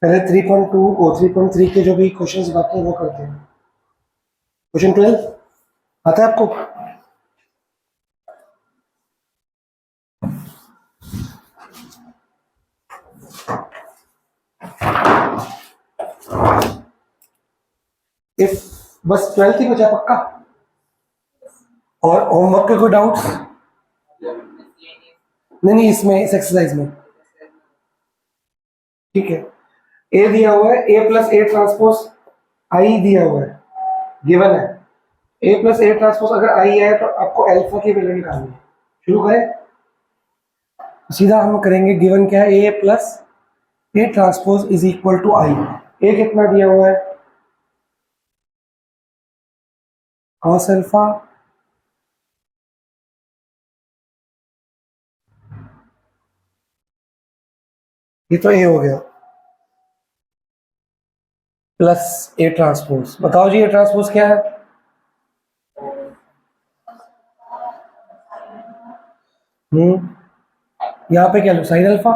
पहले 3.2 और 3.3 के जो भी क्वेश्चंस बाकी हैं वो करते हैं। क्वेश्चन 12 आता है आपको? इफ बस 12 ही बचा पक्का? और होमवर्क के कोई डाउट्स? नहीं, इसमें, इस एक्सरसाइज में। ठीक है, ए दिया हुआ है, ए प्लस ए ट्रांसपोज आई दिया हुआ है, गिवन है। ए प्लस ए ट्रांसपोज अगर आई है तो आपको अल्फा की वैल्यू निकालनी है। शुरू करें, सीधा हम करेंगे। गिवन क्या है? A plus A transpose is equal to I. A कितना दिया हुआ है? कॉस अल्फा ये तो ए हो गया, प्लस ए ट्रांसपोज। बताओ जी ए ट्रांसपोज क्या है? यहाँ पे क्या लो, साइन अल्फा।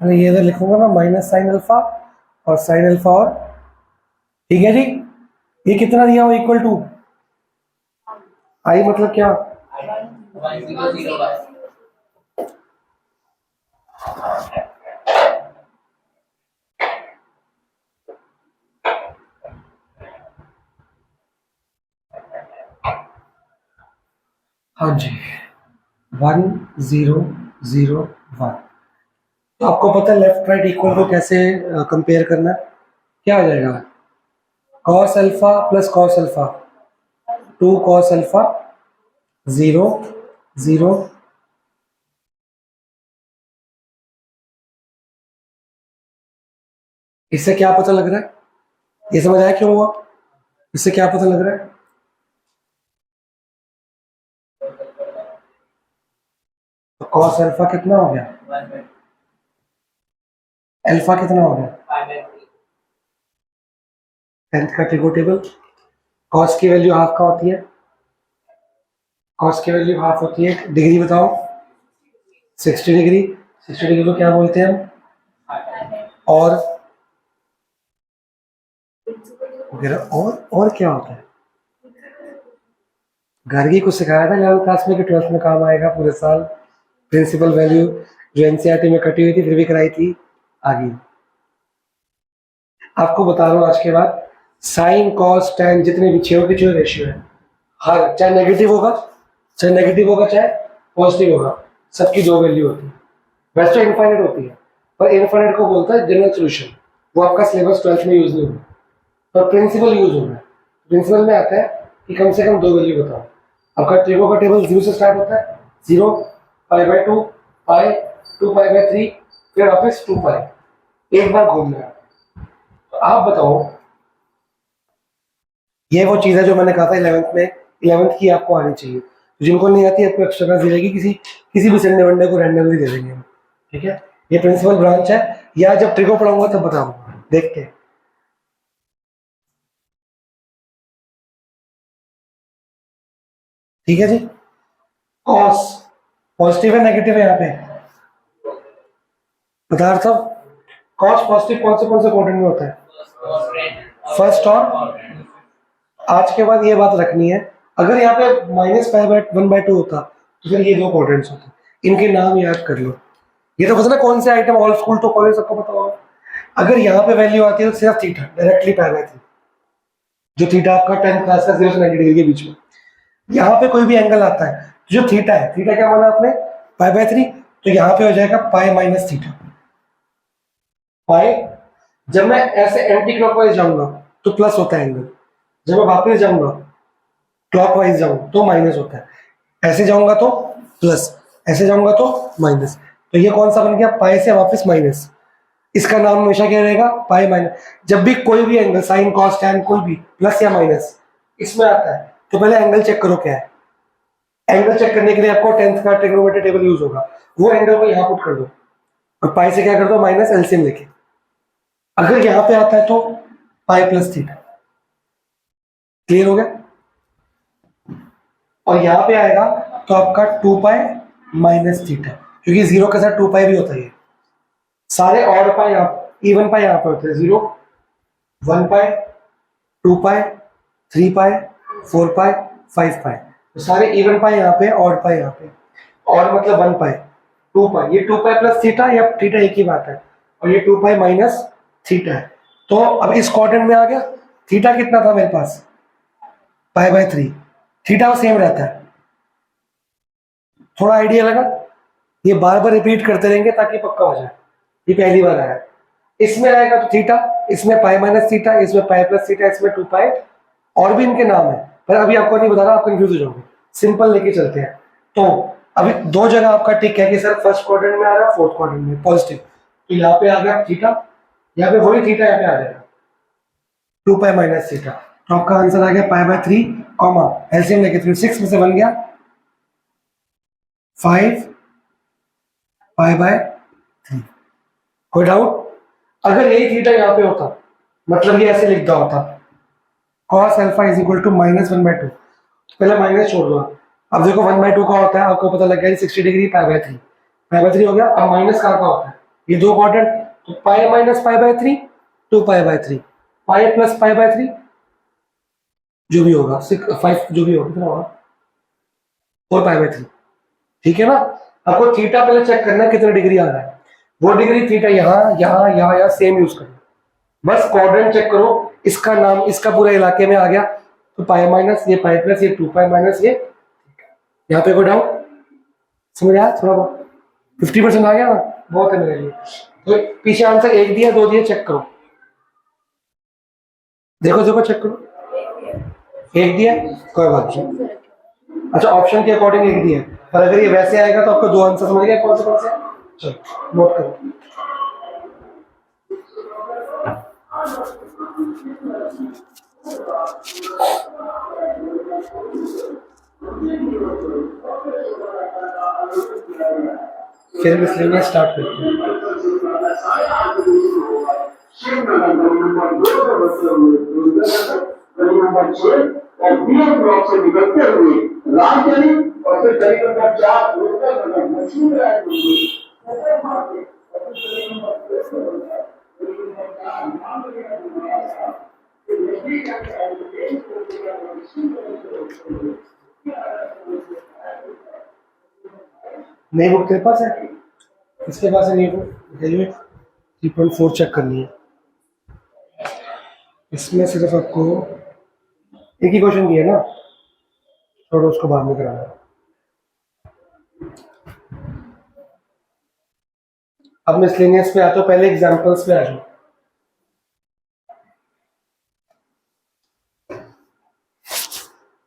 अरे ये इधर लिखूंगा ना, माइनस साइन अल्फा और साइन अल्फा और, ठीक है जी। ये कितना दिया हुआ? इक्वल टू आई, मतलब क्या? हाँ जी, 1 0 0 1। तो आपको पता है लेफ्ट राइट इक्वल को कैसे कंपेयर करना है? क्या आ जाएगा? Cos alpha plus cos alpha, 2 cos alpha 0 0। इससे क्या पता लग रहा है? ये समझ आया क्यों हुआ? इससे क्या पता लग रहा है? तो कॉस अल्फा कितना हो गया? अल्फा कितना हो गया? 10th का ट्रिगो टेबल। कॉस की वैल्यू हाफ का होती है, कॉस की वैल्यू हाफ होती है। डिग्री बताओ? 60 डिग्री। 60 डिग्री को क्या बोलते हैं हम? और क्या होता है? घर की कुछ सिखाया था 11th क्लास में कि 12th में काम आएगा पूरे साल? प्रिंसिपल वैल्यू जो एनसीईआरटी में कटी हुई थी फिर भी कराई थी आगे। आपको बता रहा हूँ आज के बाद, साइन कॉस टैन जितने भी छेव के छेव रेशियो है, हर चाहे नेगेटिव होगा चाहे पॉजिटिव होगा, सबकी दो वैल्यू होती है। वैसे तो इनफाइनाइट होती है, पर इनफाइनाइट को बोलता है जनरल सोल्यूशन। वो आपका सिलेबस 12th में यूज नहीं होगा, पर प्रिंसिपल यूज होगा। प्रिंसिपल में आता है कि कम से कम दो वैल्यू बताओ। आपका ट्रिगो का टेबल 0 से स्टार्ट होता है, 0 π/2 पाई 2π/3 फिर वापस 2 पाई, एक बार घूमना है। तो आप बताओ, ये वो चीज है जो मैंने कहा था 11th में, 11th की आपको आनी चाहिए। जिनको नहीं आती आपको एक्स्ट्रा क्लास दी जाएगी, किसी भी संडे वनडे को रैंडमली दे देंगे हम, ठीक है? ये प्रिंसिपल ब्रांच है, या जब ट्रिगो पढ़ाऊंगा तब बताऊंगा, देखते हैं। ठीक है जी। कॉस पॉजिटिव है नेगेटिव है यहाँ पे? बता रहा था, कॉस पॉजिटिव कौन से क्वाड्रेंट में होता है? फर्स्ट। और आज के बाद ये बात रखनी है, अगर यहाँ पे -π/1/2 होता तो फिर ये दो क्वाड्रेंट्स होते। इनके नाम याद कर लो। ये तो पता ना कौन से आइटम, ऑल स्कूल तो कॉलेज सबको पता होगा। अगर यहाँ पे वैल्यू आती है तो सिर्फ थीटा, डायरेक्टली π/3, जो थीटा आपका 10th क्लास का 0 से 90 डिग्री के बीच में। यहाँ पे कोई भी एंगल आता है, जो थीटा है, थीटा क्या माना आपने? π/3, तो यहाँ पे हो जाएगा पाई माइनस थीटा। पाई, जब मैं ऐसे एंटी क्लॉकवाइज जाऊंगा तो प्लस होता है एंगल, जब मैं वापस जाऊंगा क्लॉकवाइज जाऊं तो माइनस होता है, ऐसे जाऊंगा तो प्लस, ऐसे जाऊंगा तो माइनस। तो ये कौन सा बन गया? पाई से वापस माइनस। इसका नाम हमेशा क्या रहेगा? Pi minus. जब भी कोई भी एंगल साइन कॉस टैन कोई भी प्लस या माइनस इसमें आता है तो पहले एंगल चेक करो क्या है। एंगल चेक करने के लिए आपको 10th का ट्रिग्नोमेट्री टेबल यूज होगा, वो एंगल को यहाँ पुट कर दो और पाई से क्या कर दो? माइनस एलसीएम लेके। अगर यहाँ पे आता है तो पाई प्लस थीटा। क्लियर हो गया? और यहाँ पे आएगा तो आपका 2 पाई माइनस थीटा, क्योंकि 0 के साथ 2 पाई भी होता है। सारे ऑड पाई आप इवन पाई यहाँ पे होते हैं 0, 1 पाई, 2 पाई, 3 पाई, 4 पाई, 5 पाई। तो सारे इवन पाई यहाँ पे, ऑड पाई यहाँ पे। और मतलब 1 पाई, 2 पाई, ये 2 पाई प्लस थीटा या थीटा एक ही बात है, और ये 2 पाई माइनस थीटा है। तो अब इस क्वाड्रेंट में आ गया। थीटा कितना था मेरे पास, पाई/3। थीटा सेम रहता है। थोड़ा आइडिया लगा? ये बार बार रिपीट करते रहेंगे ताकि पक्का हो जाए। ये पहली बार आया, इसमें आएगा तो थीटा, इसमें पाई माइनस थीटा, इसमें पाई प्लस थीटा, इसमें 2 पाई। और भी इनके नाम है पर अभी आपको नहीं बता रहा, आप कंफ्यूज हो जाओगे। सिंपल लेके चलते हैं। तो अभी दो जगह आपका टिक है कि सर फर्स्ट क्वाड्रेंट में आ रहा है, फोर्थ क्वाड्रेंट में पॉजिटिव। तो यहाँ पे आ गया थीटा, यहाँ पे वही थीटा यहाँ पे आ जाएगा 2 पाई माइनस थीटा। तो आपका आंसर आ गया पाई/3 कॉमा एलसीएम लेके 3, 6 में से बन गया 5 पाई/3। कोई डाउट? अगर यही थीटा यहाँ पे होता, मतलब ये ऐसे लिख दिया होता cos alpha is equal to -1/2। पहले माइनस छोड़ दो। अब देखो 1/2 का होता है, आपको पता लग गया 60 डिग्री पाई/3। पाई/3 हो गया। अब माइनस का होता है, ये दो क्वाड्रेंट, तो पाई माइनस पाई/3 2 पाई/3, पाई प्लस पाई/3 जो भी होगा 5 जो भी होगा कितना होगा 4 पाई/3। ठीक है ना? आपको थीटा पहले चेक करना है कितना डिग्री आ रहा है। वो डिग्री थीटा यहाँ यहाँ यहाँ यहाँ सेम यूज करो, बस क्वाड्रेंट चेक करो। इसका नाम इसका पूरा इलाके में आ गया, तो पाई माइनस ये पाई प्लस ये 2 पाई माइनस ये। यहाँ पे कोई डाउट? समझ आया? थोड़ा बहुत 50% आ गया ना, बहुत है मेरे लिए। तो पीछे आंसर 1 दिया 2 दिया, चेक करो। देखो देखो चेक करो, 1 दिया कोई बात नहीं। अच्छा ऑप्शन के अकॉर्डिंग 1 दिया, पर अगर ये वैसे आएगा तो आपको 2 आंसर समझ गए कौन से। चलो नोट करो। फिर मिसलेनियस स्टार्ट करते हैं। और बीएड ब्लॉक से निकलते हुए राजधानी और फिर गली नंबर 4 नई बुक तेरे पास है? किसके पास है नई बुक? 3.4 चेक करनी है। इसमें सिर्फ आपको एक ही क्वेश्चन दिया ना, छोड़ो उसको बाद में कराना। अब मिसलेनियस पे आते हो, पहले एग्जांपल्स पे आ जाओ।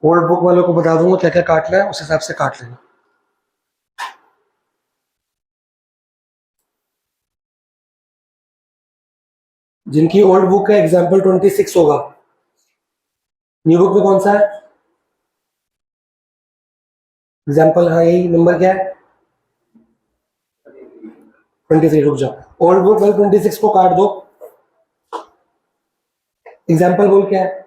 ओल्ड बुक वालों को बता दूंगा क्या क्या काटना है, उस हिसाब से काट लेना। जिनकी ओल्ड बुक है एग्जाम्पल 26 होगा। न्यू बुक में कौन सा है एग्जाम्पल? हाँ यही नंबर क्या है 23। रुक जाओ, ओल्ड बुक में 26 को काट दो। एग्जाम्पल बोल क्या है?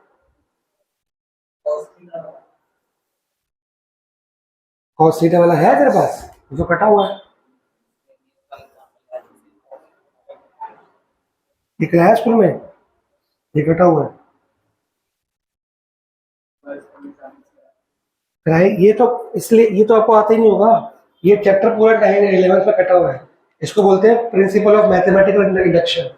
कॉस थीटा वाला है तेरे पास जो कटा हुआ है? दिख रहा है स्कूल में? ये कटा हुआ है ये तो इसलिए, ये तो आपको आता ही नहीं होगा। ये चैप्टर पूरा 11th में कटा हुआ है। इसको बोलते हैं प्रिंसिपल ऑफ मैथमेटिकल इंडक्शन।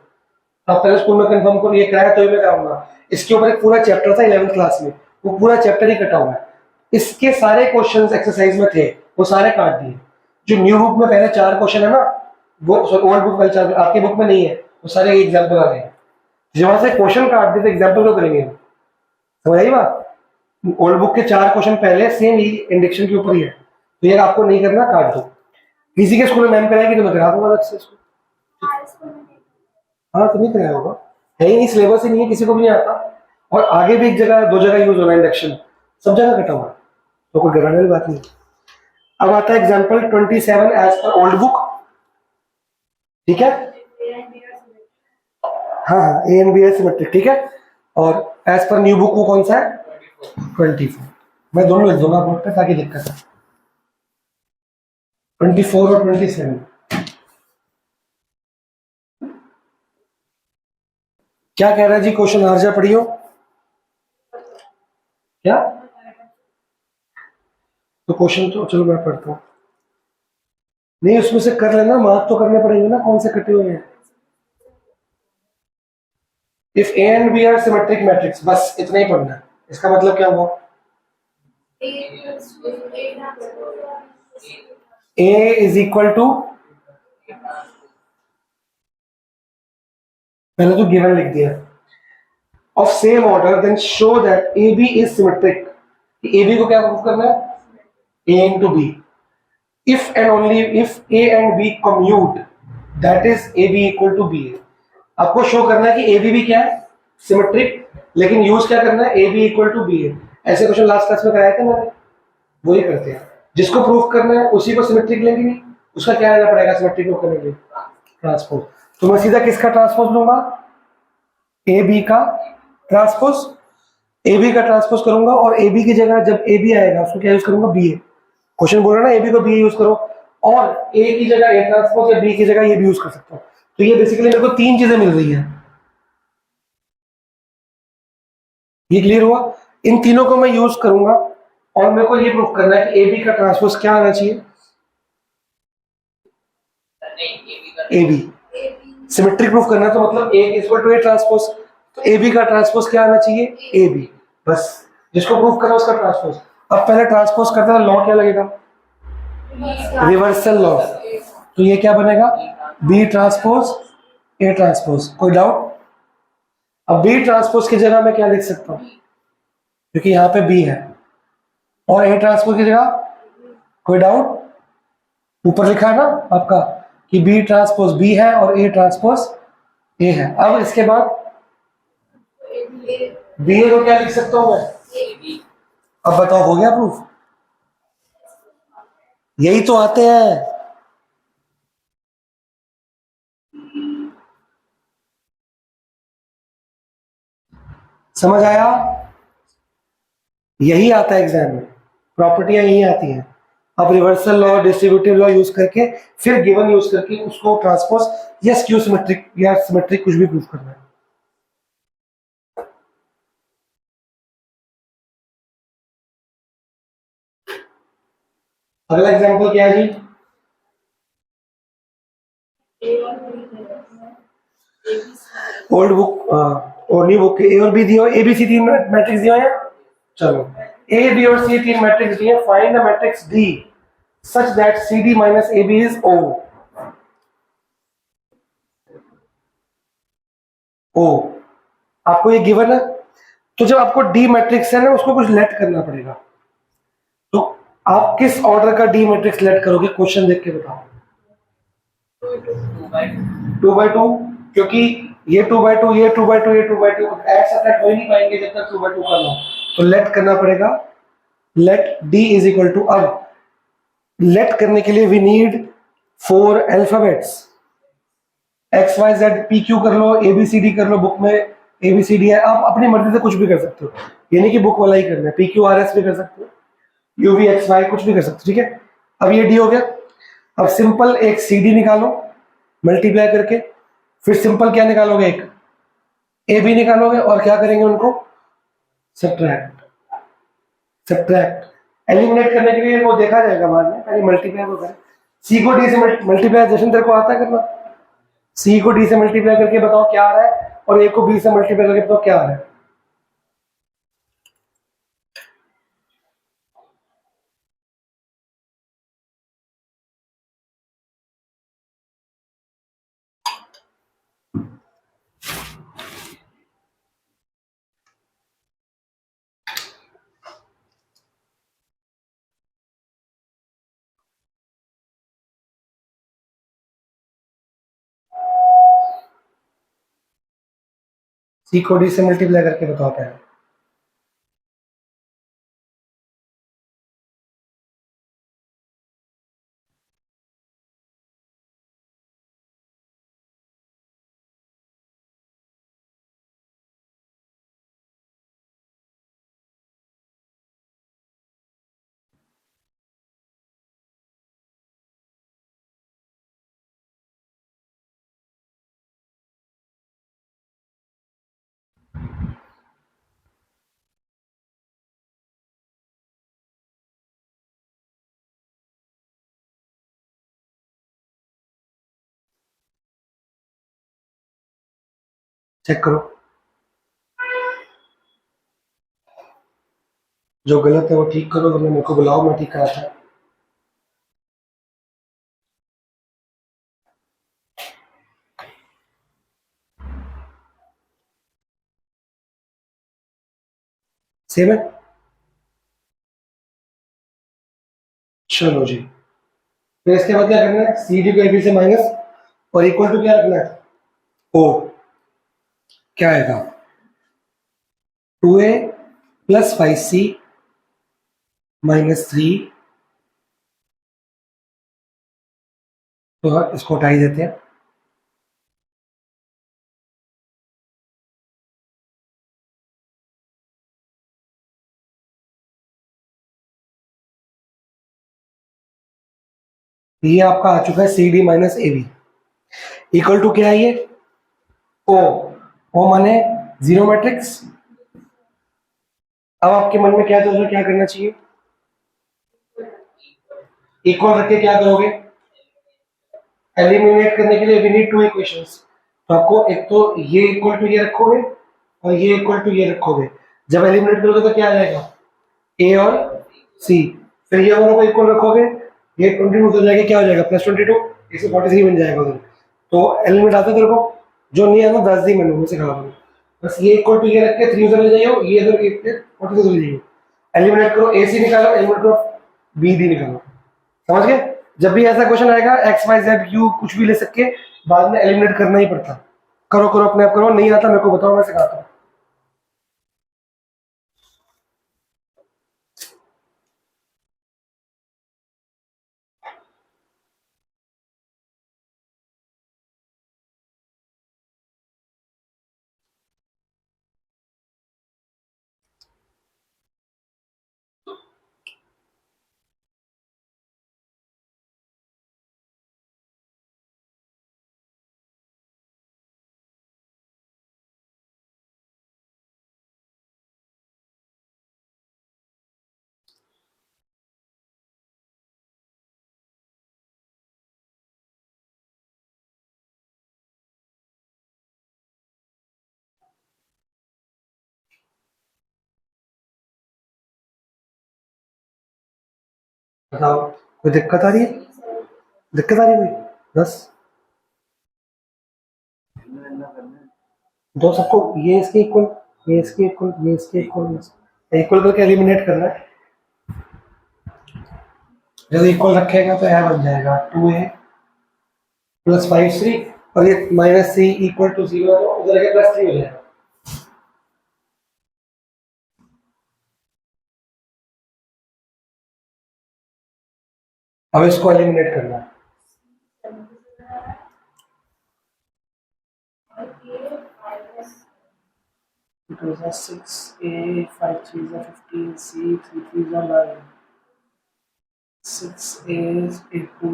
आप पहले स्कूल में कंफर्म करो, ये कराया तो ही मैं कराऊंगा। इसके ऊपर एक पूरा चैप्टर था 11th क्लास में, वो पूरा चैप्टर ही कटा हुआ है। इसके सारे क्वेश्चंस एक्सरसाइज में थे, वो सारे काट दिए। जो न्यू बुक में पहले 4 क्वेश्चन है ना, वो ओल्ड बुक में 4, आपकी बुक में नहीं है, वो सारे एग्जाम्पल आ रहे हैं। जहां से क्वेश्चन काट दिए तो एग्जाम्पल क्यों करेंगे? समझ आई बात? ओल्ड बुक के 4 क्वेश्चन पहले सेम ही इंडक्शन के ऊपर ही है, तो ये आपको नहीं करना, काट दो। किसी के स्कूल में मैम कराएगी तो मैं करा दूंगा अलग से इसको। हाँ तो नहीं कराया होगा, है ही नहीं, सिलेबस ही नहीं है, किसी को भी नहीं आता। और आगे भी एक जगह 2 जगह यूज होना इंडक्शन, सब जगह कटा हुआ, तो कोई घबराने वाली बात नहीं। अब आता है example 27 as per old book. ठीक है, हाँ हाँ ए एंड बी है सिमेट्रिक। ठीक है, और एज पर न्यू बुक वो कौन सा है 24। मैं दोनों लिख दूंगा बोर्ड पे ताकि दिक्कत है। 24 और 27 क्या कह रहा है जी क्वेश्चन, आरजा पढ़ियो क्या। तो क्वेश्चन तो चलो मैं पढ़ता हूँ। नहीं उसमें से कर लेना, मार्क तो करने पड़ेंगे ना कौन से कटे हुए हैं। If A and B are symmetric matrix, बस इतना ही पढ़ना है। इसका मतलब क्या हुआ, ए इज इक्वल टू, पहले तो गिवन लिख दिया, of same order then show that A B is symmetric. A B को क्या प्रूव करना है, A into B. If and only if A and B commute that is A B equal to B. आपको show करना है कि A B क्या है, सिमेट्रिक, लेकिन यूज क्या करना है, A B equal to B है। ऐसे क्वेश्चन लास्ट क्लास में कराए थे मैंने, वही करते हैं। जिसको प्रूफ करना है उसी को सिमेट्रिक लेंगे, नहीं उसका क्या लेना पड़ेगा सिमेट्रिक प्रूफ करने के लिए, ट्रांसपोज। तो मैं सीधा किसका ट्रांसपोज लूंगा, ए बी का ट्रांसपोज। ए बी का ट्रांसपोज करूंगा और ए बी की जगह जब ए बी आएगा उसको क्या यूज करूंगा, बी ए। क्वेश्चन बोल रहा है ना ए बी को बी ए यूज करो, और ए की जगह ए ट्रांसपोज या बी की जगह ये भी यूज कर सकता हूँ। तो ये बेसिकली मेरे को तीन चीजें मिल रही है। ये क्लियर हुआ, इन तीनों को मैं यूज करूंगा और मेरे को ये प्रूफ करना है कि ए बी का ट्रांसपोज क्या आना चाहिए, ए बी। सिमेट्रिक प्रूफ करना है तो मतलब ए इक्वल टू ए ट्रांसपोज, तो ए बी का ट्रांसपोज क्या आना चाहिए, ए बी। बस जिसको प्रूफ करना उसका ट्रांसपोज। अब पहले ट्रांसपोज करते हैं, लॉ क्या लगेगा, रिवर्सल लॉ। तो ये क्या बनेगा, बी ट्रांसपोज ए ट्रांसपोज। कोई डाउट। अब बी ट्रांसपोज की जगह मैं क्या लिख सकता हूँ, क्योंकि यहाँ पे बी है, और ए ट्रांसपोज की जगह, कोई डाउट, ऊपर लिखा है ना आपका कि बी ट्रांसपोज बी है और ए ट्रांसपोज ए है। अब इसके बाद बी ए को क्या लिख सकता हूं मैं, अब बताओ हो गया प्रूफ, यही तो आते हैं। समझ आया, यही आता है एग्जाम में, प्रॉपर्टियां यही आती हैं। अब reversal law distributive law use करके फिर गिवन यूज करके उसको ट्रांसपोज या स्क्यू सिमेट्रिक या सिमेट्रिक कुछ भी प्रूफ करना है। अगला एग्जांपल क्या है जी, ओल्ड बुक और न्यू बुक के ए और बी दिए ए बी सी तीन मैट्रिक्स दिए हैं। चलो ए बी और सी तीन मैट्रिक्स दिए, find the matrix D such that C D minus A B is O. O आपको ये गिवन है, तो जब आपको डी मैट्रिक्स है ना उसको कुछ लेट करना पड़ेगा। तो आप किस ऑर्डर का डी मैट्रिक्स लेट करोगे, क्वेश्चन देख के बताओ। 2 by 2, क्योंकि ये 2 by 2 ये 2 by 2 ये 2 by 2 एक साथ हो ही नहीं पाएंगे जब तक 2 by 2 का ना हो। तो लेट करना पड़ेगा, let D is equal to, अब लेट करने के लिए we need 4 alphabets, x y z p q कर लो, ए बी सी डी कर लो, बुक में ए बी सी डी है, आप अपनी मर्जी से कुछ भी कर सकते हो, ये नहीं कि बुक वाला ही करना है, पी क्यू आर एस भी कर सकते हो, यू वी एक्स वाई कुछ भी कर सकते हो, ठीक है। अब ये डी हो गया, अब सिंपल एक सी डी निकालो मल्टीप्लाई करके, फिर सिंपल क्या निकालोगे, एक ए बी निकालोगे और क्या करेंगे उनको, सब्ट्रैक्ट। सब्ट्रैक्ट एलिमिनेट करने के लिए वो देखा जाएगा बाद में, पहले मल्टीप्लाई को करें। सी को डी से मल्टीप्लाइजेशन तेरे को आता है करना, सी को डी से मल्टीप्लाई करके बताओ क्या आ रहा है, और ए को बी से मल्टीप्लाई करके बताओ क्या आ रहा है। सी को डी से मल्टीप्लाई करके बताओ क्या है। चेक करो, जो गलत है वो ठीक करो, वरना मेरे को बुलाओ, मैं ठीक कराता हूँ। सेम है, चलो जी। फिर इसके बाद क्या करना है, सी डी को ए बी से माइनस और इक्वल टू क्या रखना है, ओ। क्या आएगा, 2a प्लस 5c माइनस 3। तो हाँ, इसको हटा ही देते हैं। ये आपका आ चुका है C D minus A B equal to क्या है ये, ओ। ओ माने जीरो मैट्रिक्स। अब आपके मन में क्या चल रहा है, क्या करना चाहिए, इक्वल रख के क्या करोगे, एलिमिनेट करने के लिए वी नीड टू इक्वेशंस। तो आपको एक तो ये इक्वल टू ये रखोगे और ये इक्वल टू ये रखोगे। जब एलिमिनेट करोगे तो क्या आ जाएगा, ए और सी। फिर ये दोनों को इक्वल रखोगे, ये 22 हो जाएगा, क्या हो जाएगा प्लस 22, इसे 43 बन जाएगा उधर। तो एलिमेंट आता है तेरे को, जो नहीं आता 10 दी मैंने मुझसे खा। बस ये इक्वल टू ये रख के 3 उधर ले जाइयो, ये इधर 43 उधर ले जाइयो। एलिमिनेट करो, ए सी निकालो, एलिमिनेट करो, बी डी निकालो। समझ गए। जब भी ऐसा क्वेश्चन आएगा एक्स वाई जेड यू कुछ भी ले सके, बाद में एलिमिनेट करना ही पड़ता। करो करो अपने आप करो, नहीं आता मेरे को बताओ, मैं सिखाता हूँ। बताओ, कोई दिक्कत आ रही है, दिक्कत आ रही है कोई, बस दो सबको, ये इसके इक्वल, ये इसके इक्वल, ये इसके इक्वल, इक्वल करके एलिमिनेट करना है। जब इक्वल रखेगा तो यह बन जाएगा 2a प्लस 5c, और ये माइनस सी इक्वल टू 0, तो उधर के प्लस 3 हो जाएगा। अब इसको एलिमिनेट करना है। 6a 5 3 15 c 3 3 9 6a 8 2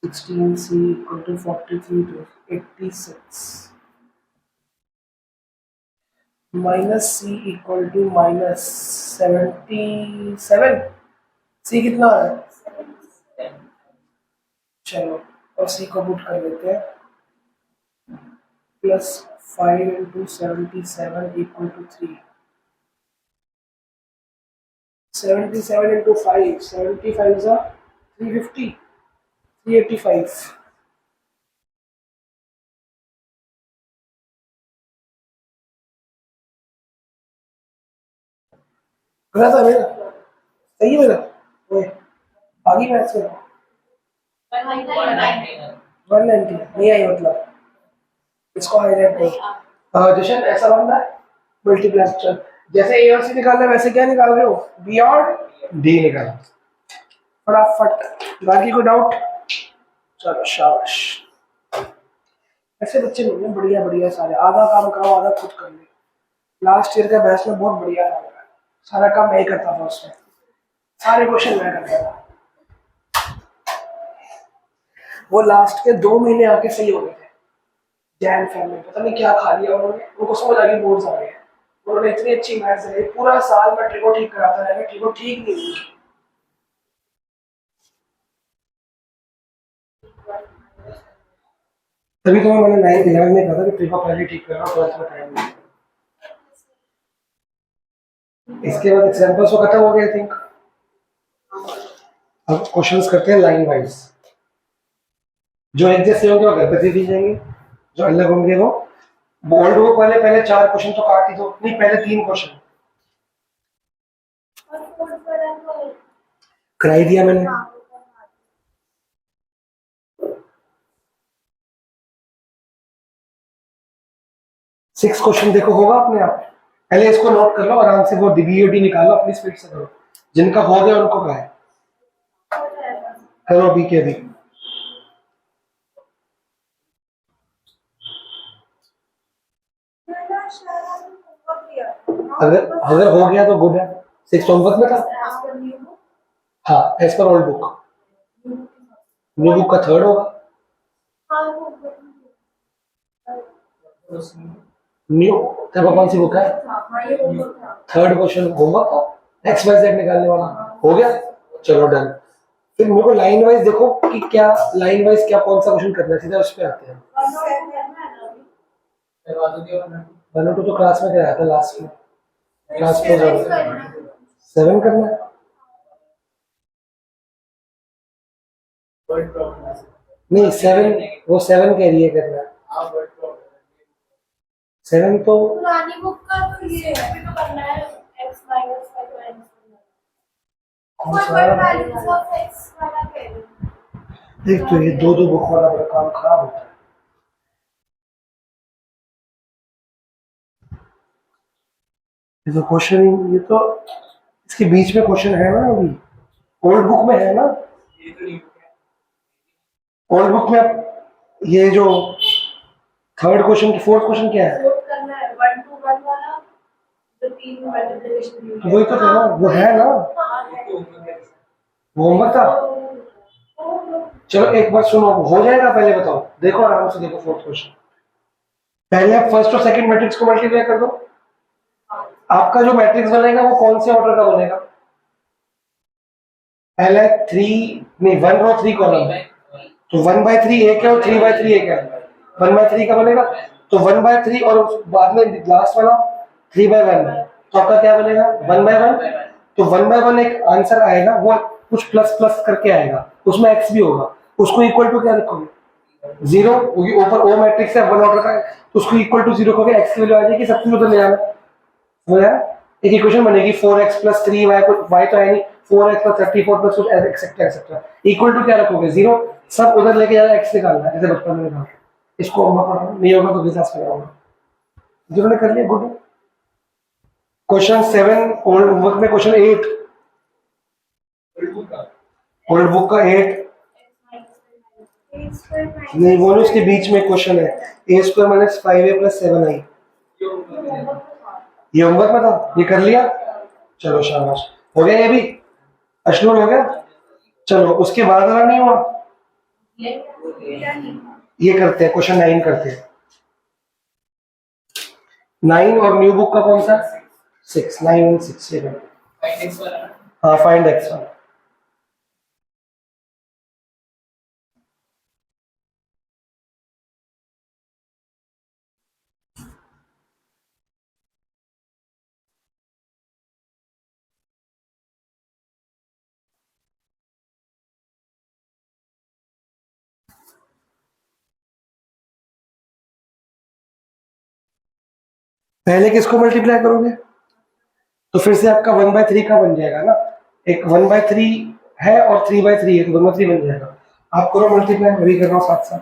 16 c equal to 43 to 86 minus C equal to minus 77। C कितना है, चलो और सी को पुट कर लेते हैं, plus 5 into 77 equal to 3। 77 into 5, 75 जा 350, 385। गलत है मेरा, सही है मेरा, ओए आगे मैथ्स में 190 नहीं आई, मतलब इसको हाईलाइट करो। जशन ऐसा बनता है मल्टीप्लेक्सर, जैसे ए और सी निकालना है वैसे क्या निकाल रहे हो, बी और डी निकालो फटाफट। बाकी कोई डाउट, चलो शाबाश। ऐसे बच्चे नहीं हैं, बढ़िया बढ़िया सारे, आधा काम कराओ आधा खुद कर ले। लास्ट ईयर का बैच में बहुत बढ़िया था, सारा काम मैं ही करता था उसमें, सारे क्वेश्चन मैं करता था। वो लास्ट के 2 महीने आके सही हो गए थे, जैन फैम में पता नहीं क्या खा लिया उन्होंने, उनको समझ आ गई बोर्ड्स आ गए। उन्होंने इतनी अच्छी मैथ्स दी, पूरा साल मैं ट्रिको ठीक कराता रहा, ट्रिको ठीक नहीं हुई। तभी तो मैंने 9th 11th में कहा था कि ट्रिपा पहले ठीक करना, 12th में टाइम नहीं। इसके बाद एग्जाम्पल्स तो खत्म हो गए आई थिंक। अब क्वेश्चंस करते हैं लाइन वाइज। जो एक जैसे होंगे वो घर पे दे दी जाएंगे, जो अलग होंगे वो बोल्ड बुक वाले पहले 4 क्वेश्चन तो काट ही दो, नहीं पहले 3 क्वेश्चन कराई दिया मैंने। 6 क्वेश्चन देखो होगा अपने आप। पहले इसको नोट कर लो आराम से, वो डीबीओडी निकालो अपनी स्पीड से करो, जिनका हो गया उनको कहा है करो अभी के अभी। अगर अगर हो गया तो गुड है। 6 होमवर्क में था, हाँ as per old book. New book का 3rd होगा। न्यू तब कौन सी बुक है? 3rd क्वेश्चन होमवर्क था, एक्स वाई जेड निकालने वाला हो गया, चलो डन। फिर मेरे को लाइन वाइज देखो कि क्या लाइन वाइज क्या कौन सा क्वेश्चन करना है, सीधा उस पे आते हैं। 1 और 2 तो क्लास में कराया था लास्ट में, क्लास में 7 करना है। नहीं 7, वो 7 कह रही है करना है। 7 तो पुरानी बुक का तो ये भी तो करना है, x माइनस कौन सा? एक तो ये 2 बुक वाला बड़ा काम खराब होता है। ये तो क्वेश्चन, ये तो इसके बीच में क्वेश्चन है ना अभी, ओल्ड बुक में है ना। ओल्ड बुक में ये जो 3rd क्वेश्चन की 4th क्वेश्चन क्या है? करना है 1 to 1 वाला, जो 3 मल्टीप्लिकेशन तो वही तो कहना, वो है ना, वो होमवर्क था। चलो एक बार सुनो, हो जाएगा पहले बताओ, देखो आराम से देखो 4th क्वेश्चन। पहले आप फर्स्ट और सेकंड मैट्रिक्स को मल्टीप्लाई कर दो। आपका जो मैट्रिक्स बनेगा वो कौन से ऑर्डर का बनेगा? पहले 3 नहीं 1 रो 3 कॉलम, तो 1/3 एक है और 3/3 एक है, 1/3 का बनेगा। तो 1/3 और बाद में लास्ट वाला 3/1, तो आपका क्या बनेगा 1/1। तो 1/1 एक आंसर आएगा, वो कुछ प्लस प्लस करके आएगा, उसमें एक्स भी होगा, उसको इक्वल टू क्या रखोगे? 0, ऊपर ओ मैट्रिक्स है 1 ऑर्डर का है, तो उसको इक्वल टू 0 रखोगे, एक्स की वैल्यू आ जाएगी, सब कुछ उधर ले आना। हो गया, एक इक्वेशन बनेगी 4x + 3y, y तो है नहीं, 4x + 34 प्लस कुछ एक्सेट्रा एक्सेट्रा, इक्वल टू क्या रखोगे 0, सब उधर लेके जाना, x निकालना है जैसे बचपन में निकाला। इसको नहीं होगा तो डिस्कस कराऊंगा। जिन्होंने कर लिया गुड। क्वेश्चन 7 ओल्ड बुक में, क्वेश्चन 8 ओल्ड बुक का 8 नहीं, वो उसके बीच में क्वेश्चन है, a² - 5a + 7i। ये होमवर्क में था, ये कर लिया, चलो शाबाश, हो गया ये भी, अश्नुर हो गया। चलो उसके बाद वाला नहीं हुआ, ये करते हैं क्वेश्चन 9 करते हैं। 9 और न्यू बुक का कौन सा? 6, 9 और 6 ये करते हैं। हाँ फाइंड एक्स वाला। पहले किसको मल्टीप्लाई करोगे? तो फिर से आपका 1/3 का बन जाएगा ना, एक 1/3 है और 3/3 है, तो 1/3 बन जाएगा। आप करो मल्टीप्लाई, मैं भी कर रहा हूँ साथ साथ।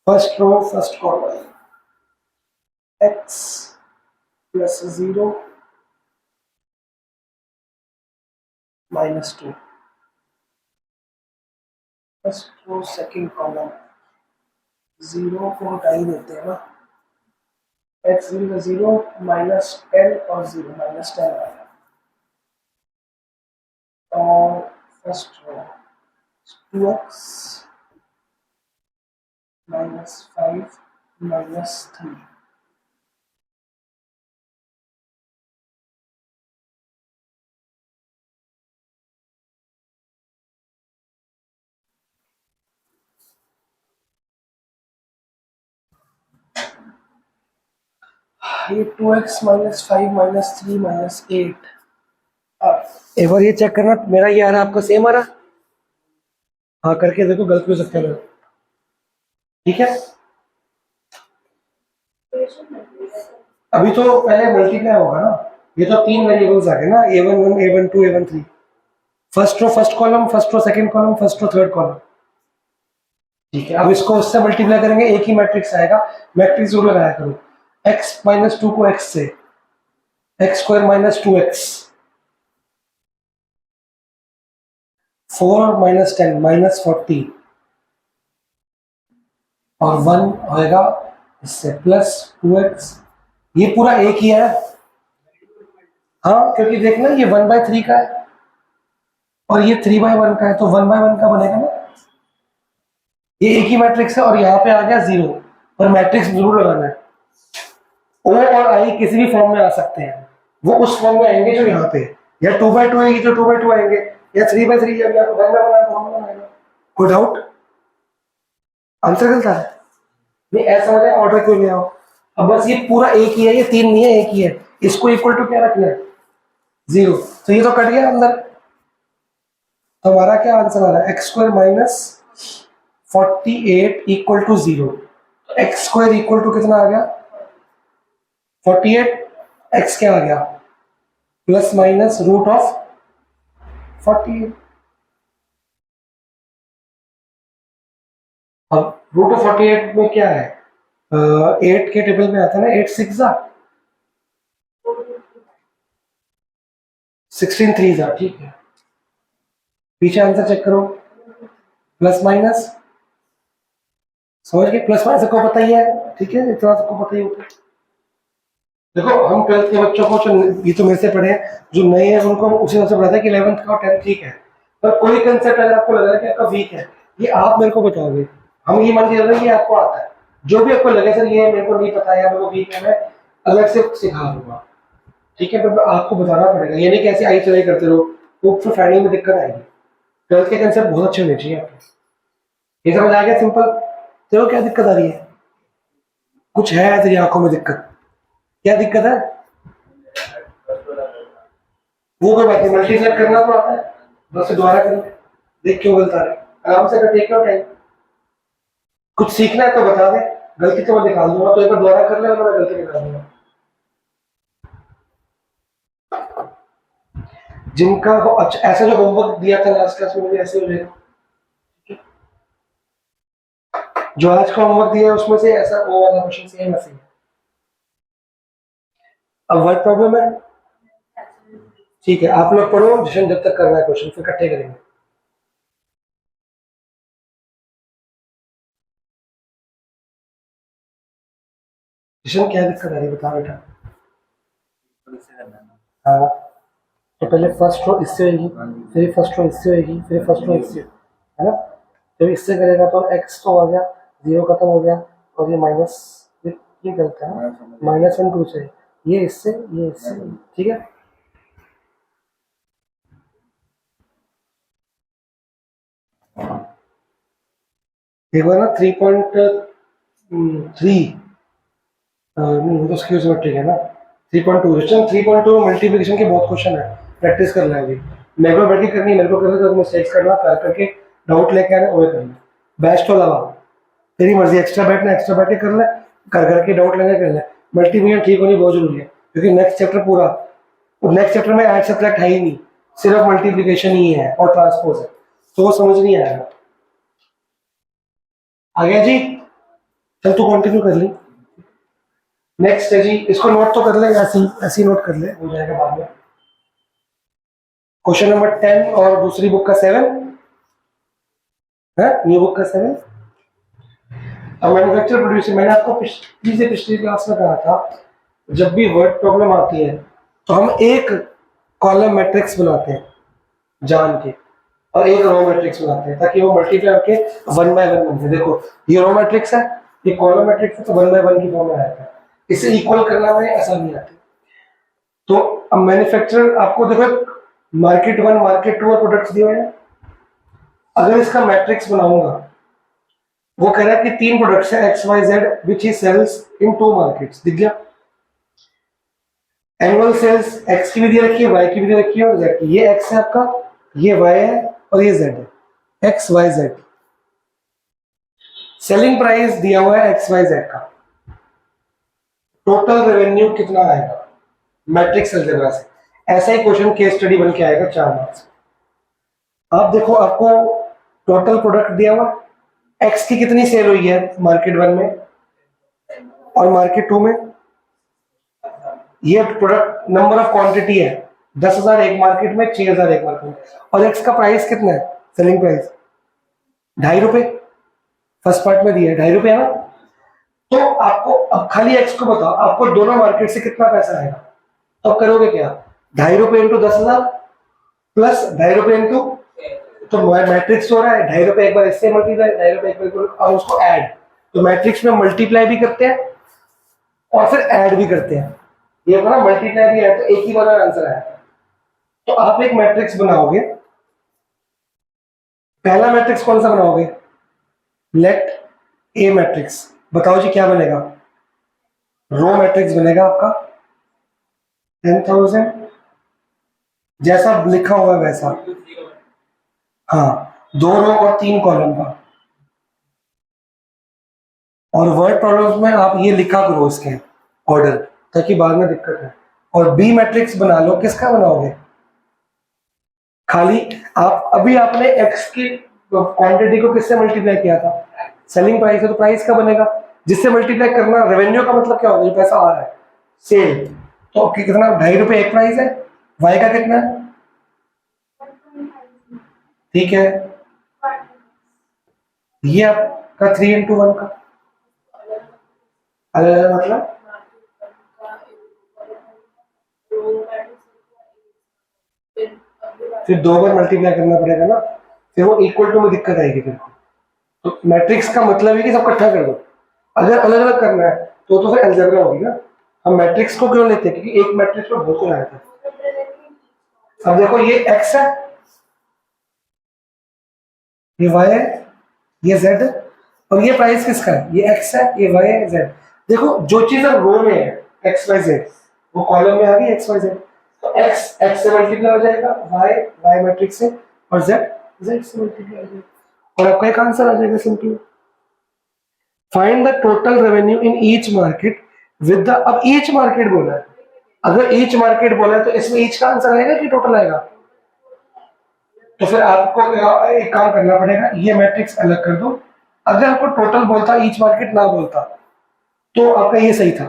First row first column, x + 0 - 2, first row second column, 0 को हटा ही देते हैं ना, x = 0 -10 और 0 -10 आएगा। और फर्स्ट रो 2x -5 -3, ये 2x माइनस 5 माइनस 3 माइनस 8। एक बार ये चेक करना मेरा ये आ रहा आपका सेम आ रहा। हाँ करके देखो गलत भी हो सकता है मेरा। ठीक है अभी तो पहले मल्टीप्लाई होगा ना। ये तो 3 वेरिएबल्स आ गए ना a11 a12 a13। First row first column first row second column first row third column. ठीक है अब इसको उससे मल्टीप्लाई करेंगे एक ही मैट्रिक्स आएगा। मैट्रिक्स जरूर लगाया करो। x माइनस 2 को x से x square minus 2x 4 minus 10 minus 40 और 1 होएगा इससे प्लस 2x। ये पूरा एक ही है। हाँ क्योंकि देखना ये 1/3 का है और ये 3/1 का है तो 1/1 का बनेगा ना। ये एक ही मैट्रिक्स है और यहाँ पे आ गया 0 और मैट्रिक्स जरूर लगाना है। ओ और आई किसी भी फॉर्म में आ सकते हैं। वो उस फॉर्म में आएंगे जो यहाँ पे या 2/2 आएगी तो 2/2 आएंगे या 3/3 या 1/1 तो 1/1 आएगा। कोई डाउट? आंसर गलत है नहीं ऐसा हो जाए ऑर्डर क्यों ले आओ। अब बस ये पूरा एक ही है ये 3 नहीं है एक ही है। इसको इक्वल टू क्या रखना है 0 तो ये तो कट गया अंदर। तो हमारा क्या आंसर आ रहा है x square minus 48 equal to 0। X square equal to कितना आ गया 48 x क्या आ गया प्लस माइनस रूट ऑफ 48। अब रूट ऑफ 48 में क्या है 8 के टेबल में आता है ना 8 6 16 3 ठीक है। पीछे आंसर चेक करो प्लस माइनस समझ गए प्लस माइनस को पता ही है। ठीक है इतना सबको पता ही होता है। देखो हम 12th के बच्चों को ये तो मेरे से पढ़े हैं जो नए हैं उनको हम उसी तरह से पढ़ाते हैं कि 11th का और 10th ठीक है। पर कोई कंसेप्ट अगर आपको लग रहा है कि आपका वीक है ये आप मेरे को बताओगे। हम ये मान के चल रहे हैं कि आपको आता है जो भी आपको लगे सर ये मेरे को नहीं पता है मेरे को वीक है मैं अलग से सिखा दूंगा। ठीक है पर आपको बताना पड़ेगा ये नहीं कि ऐसे आई चलाई करते रहो तो फिर फाइनल में दिक्कत आएगी। 12th के कंसेप्ट बहुत अच्छे होने चाहिए आपके। ये समझ आ गया सिंपल। चलो क्या दिक्कत आ रही है कुछ है तेरी आंखों में दिक्कत क्या दिक्कत है वो कोई बात नहीं मल्टीप्लाई करना तो आता है बस दोबारा कर देख क्यों गलत आ रहा है आराम से कर क्यों टाइम। कुछ सीखना है तो बता दे गलती तो मैं निकाल दूंगा तो एक बार दोबारा कर ले मैं गलती निकाल दूंगा। जिनका अच्छा ऐसा जो होमवर्क दिया था लास्ट क्लास में भी ऐसे हो जाएगा। जो आज का होमवर्क दिया है उसमें से ऐसा वो वाला क्वेश्चन सेम ऐसे ही है। अब वर्ड प्रॉब्लम है ठीक है आप लोग पढ़ो जिशन जब तक करना है क्वेश्चन फिर इकट्ठे करेंगे। जिशन क्या दिक्कत आ रही है बता बेटा। हाँ तो पहले फर्स्ट रो इससे होगी फिर फर्स्ट रो इससे होगी फिर फर्स्ट रो इससे है ना। जब इससे करेगा तो x तो आ गया 0 खत्म हो गया और ये माइनस ये गलत है -1 2 से ये इससे ठीक है। एक बार ना 3.3 नहीं तो उसकी सिमेट्रिक है ना 3.2 रिटर्न 3.2 मल्टीप्लिकेशन के बहुत क्वेश्चन है प्रैक्टिस करना है अभी। मेरे को बैठ के करनी है मेरे को करना तो मिस्टेक्स करना कर करके डाउट लेके आना वो करना बैच तो अलावा तेरी मर्जी एक्स्ट्रा बैठना एक्स्ट्रा बैठ के कर ले कर करके डाउट लेने कर ले। मल्टीप्लिकेशन ठीक होनी बहुत जरूरी है क्योंकि नेक्स्ट चैप्टर पूरा नेक्स्ट चैप्टर में ऐड सब्ट्रैक्ट है ही नहीं सिर्फ मल्टीप्लिकेशन ही है और ट्रांसपोज है तो वो समझ नहीं आएगा। आ गया जी चल तू कंटिन्यू कर ली। नेक्स्ट है जी इसको नोट तो कर ले ऐसे ही नोट कर ले हो जाएगा बाद में। क्वेश्चन नंबर 10 और दूसरी बुक का 7 है न्यू बुक का 7। अब मैन्युफैक्चर प्रोड्यूसर मैंने आपको पिछली क्लास में कहा था जब भी वर्ड प्रॉब्लम आती है तो हम एक कॉलम मैट्रिक्स बनाते हैं जान के और एक रो मैट्रिक्स बनाते हैं ताकि वो मल्टीप्लाई करके 1 बाय 1 बनते। देखो ये रो मैट्रिक्स है ये कॉलम मैट्रिक्स है तो 1 बाय 1 की फॉर्म में आएगा। इसे इक्वल करना में आसानी आती है। तो अब मैन्युफैक्चरर आपको देखो मार्केट 1 मार्केट 2 और प्रोडक्ट्स दिए हुए हैं। अगर इसका मैट्रिक्स बनाऊंगा वो कह रहा है कि 3 प्रोडक्ट्स है XYZ which he sells in 2 markets दिख गया। एनुअल सेल्स एक्स की भी दे रखी है, वाई की भी दे रखी है और जेड की। ये एक्स है आपका, ये वाई है और ये जेड है, x y z. Selling price दिया हुआ है एक्स वाई जेड का। टोटल रेवेन्यू कितना आएगा मैट्रिक्स अलजेब्रा से। ऐसा ही क्वेश्चन केस स्टडी बन के आएगा 4 मार्क्स। आप देखो, आपको टोटल प्रोडक्ट दिया हुआ, एक्स की कितनी सेल हुई है मार्केट 1 में और मार्केट 2 में। ये प्रोडक्ट नंबर ऑफ क्वांटिटी है, 10,000 एक मार्केट में, 6,000 एक मार्केट में। और एक्स का प्राइस कितना है, सेलिंग प्राइस ₹2.5। फर्स्ट पार्ट में दिया है ₹2.5 है ना। तो आपको अब खाली एक्स को बताओ, आपको दोनों मार्केट से कितना पैसा आएगा। तो आप करोगे क्या, ₹2.5 इंटू 10,000 प्लस ₹2.5 इंटू, तो मैट्रिक्स हो रहा है ₹2.5 एक बार इससे मल्टीप्लाई, ₹2.5 एक बार और उसको ऐड। तो मैट्रिक्स में मल्टीप्लाई भी करते हैं और फिर ऐड भी करते हैं। ये ना मल्टीप्लाई भी है तो एक ही बार आंसर आया। तो आप एक मैट्रिक्स बनाओगे, पहला मैट्रिक्स कौन सा बनाओगे, लेट ए मैट्रिक्स। बताओ जी क्या बनेगा, रो मैट्रिक्स बनेगा आपका 10,000, जैसा लिखा हुआ है वैसा। हाँ, 2 रो और 3 कॉलम का। और वर्ड प्रॉब्लम्स में आप ये लिखा करो इसके ऑर्डर, ताकि बाद में दिक्कत है। और बी मैट्रिक्स बना लो, किसका बनाओगे, खाली आप अभी आपने एक्स की क्वांटिटी को किससे मल्टीप्लाई किया था, सेलिंग प्राइस है, तो प्राइस का बनेगा जिससे मल्टीप्लाई करना। रेवेन्यू का मतलब क्या होगा, जो पैसा आ रहा है सेल। तो कितना, ₹2.5 एक प्राइस है, वाई का कितना है, ठीक है, ये आपका 3 into 1 का अलग अलग मतलब। फिर 2 बार मल्टीप्लाई करना पड़ेगा ना, फिर वो इक्वल टू में दिक्कत आएगी फिर। तो मैट्रिक्स का मतलब है कि सब इकट्ठा कर दो। अगर अलग अलग करना है तो फिर अलजेब्रा होगी ना। हम मैट्रिक्स को क्यों लेते हैं, क्योंकि एक मैट्रिक्स में बहुत कुछ आया था। अब देखो, ये एक्स है, ये वाई है, ये जेड है, और ये प्राइस किसका है, ये एक्स है, ये वाई है, जेड। देखो, जो चीज अब रो में है एक्स वाई जेड, वो कॉलम में आ गई एक्स वाई जेड। तो एक्स एक्स से मल्टीप्लाई हो जाएगा, वाई वाई मैट्रिक्स से, और जेड जेड से मल्टीप्लाई हो जाएगा, और आपका एक आंसर आ जाएगा simply. Find the total revenue in each market with the, अब ईच मार्केट बोला है, अगर ईच मार्केट बोला है तो इसमें ईच का आंसर आएगा कि टोटल आएगा। तो फिर आपको एक काम करना पड़ेगा, ये मैट्रिक्स अलग कर दो। अगर आपको टोटल बोलता, ईच मार्केट ना बोलता, तो आपका ये सही था।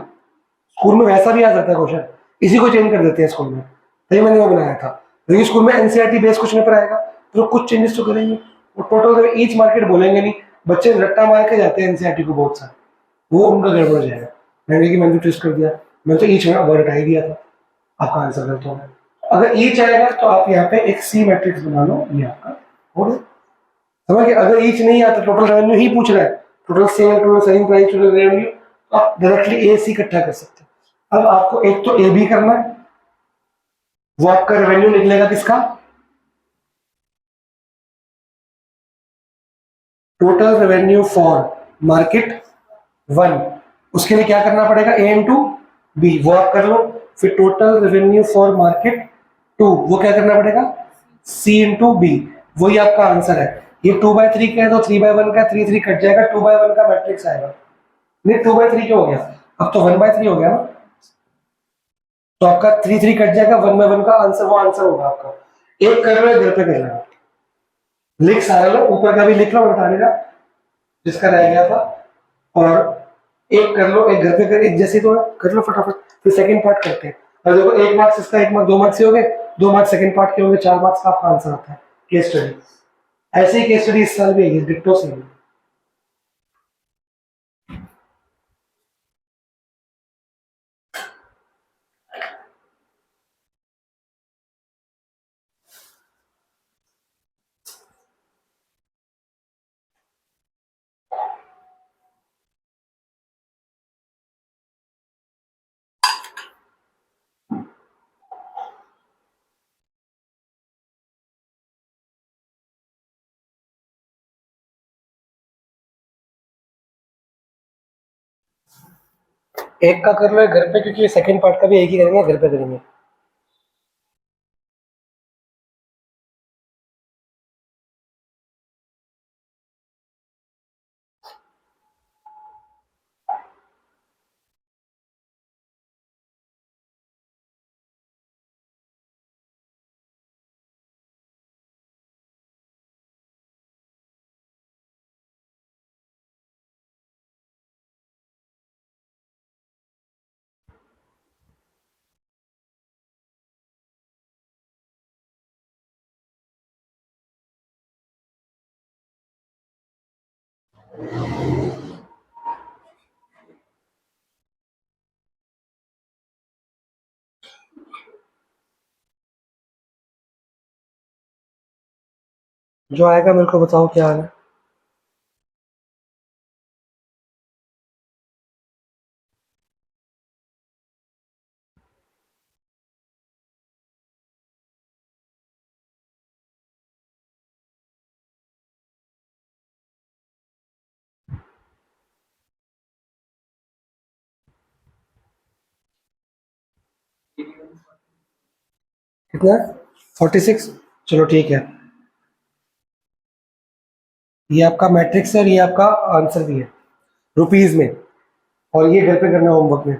स्कूल में वैसा भी आ जाता है क्वेश्चन, इसी को चेंज कर देते हैं स्कूल में, तभी मैंने वो बनाया था। लेकिन स्कूल में एनसीईआरटी बेस कुछ नहीं पढ़ाएगा, तो कुछ चेंजेस तो करेंगे। वो टोटल ईच मार्केट बोलेंगे नहीं, बच्चे रट्टा मार के जाते हैं एनसीईआरटी को बहुत सारे, वो उनका गड़बड़ हो जाएगा। मैंने कि मैंने तो ट्विस्ट कर दिया, मैंने तो ईच वर्ड हटा ही दिया था, आपका आंसर गलत होगा। अगर ईच आएगा तो आप यहाँ पे एक सी मैट्रिक्स बना लो, ये आपका हो गया। समझ गए, अगर ईच नहीं आता, टोटल रेवेन्यू ही पूछ रहा है, total sale, total selling price, total revenue, तो आप डायरेक्टली ए सी इकट्ठा कर सकते हैं। अब आपको एक तो ए बी करना है, वो आपका रेवेन्यू निकलेगा किसका, टोटल रेवेन्यू फॉर मार्केट 1। उसके लिए क्या करना पड़ेगा, ए इंटू बी, वो आप कर लो। फिर टोटल रेवेन्यू फॉर मार्केट 2, वो क्या करना पड़ेगा, सी इंटू बी, वही आपका आंसर है। ये 2/3 का है तो 3/1 का, 3 कट जाएगा, 2/1 का मैट्रिक्स आएगा। नहीं, 2/3 क्यों हो गया, अब तो 1/3 हो गया ना, तो आपका 3 कट जाएगा, 1/1 का आंसर, वो आंसर होगा आपका। एक कर रहे हो, घर पे कर लेना, लिख सारा लो, ऊपर का भी लिख लो, बताने का जिसका रह गया था। और एक कर लो, एक घर पे कर, एक जैसे तो कर लो फटाफट, फिर सेकंड पार्ट करते हैं। और देखो, 1 मार्क्स इसका, 1 मार्क्स 2 मार्क्स ही हो गए, 2 मार्क्स सेकंड पार्ट के होंगे, 4 मार्क्स का आपका आंसर आता है केस स्टडी। ऐसे ही केस स्टडी इस साल भी है, डिट्टो से। एक का कर लो एक घर पे, क्योंकि सेकंड पार्ट का भी एक ही करेंगे, घर पे करेंगे। जो आएगा मेरे को बताओ क्या हाल है। कितना? 46। चलो ठीक है, ये आपका मैट्रिक्स है और ये आपका आंसर भी है रुपीज में, और ये घर पे करना होमवर्क में।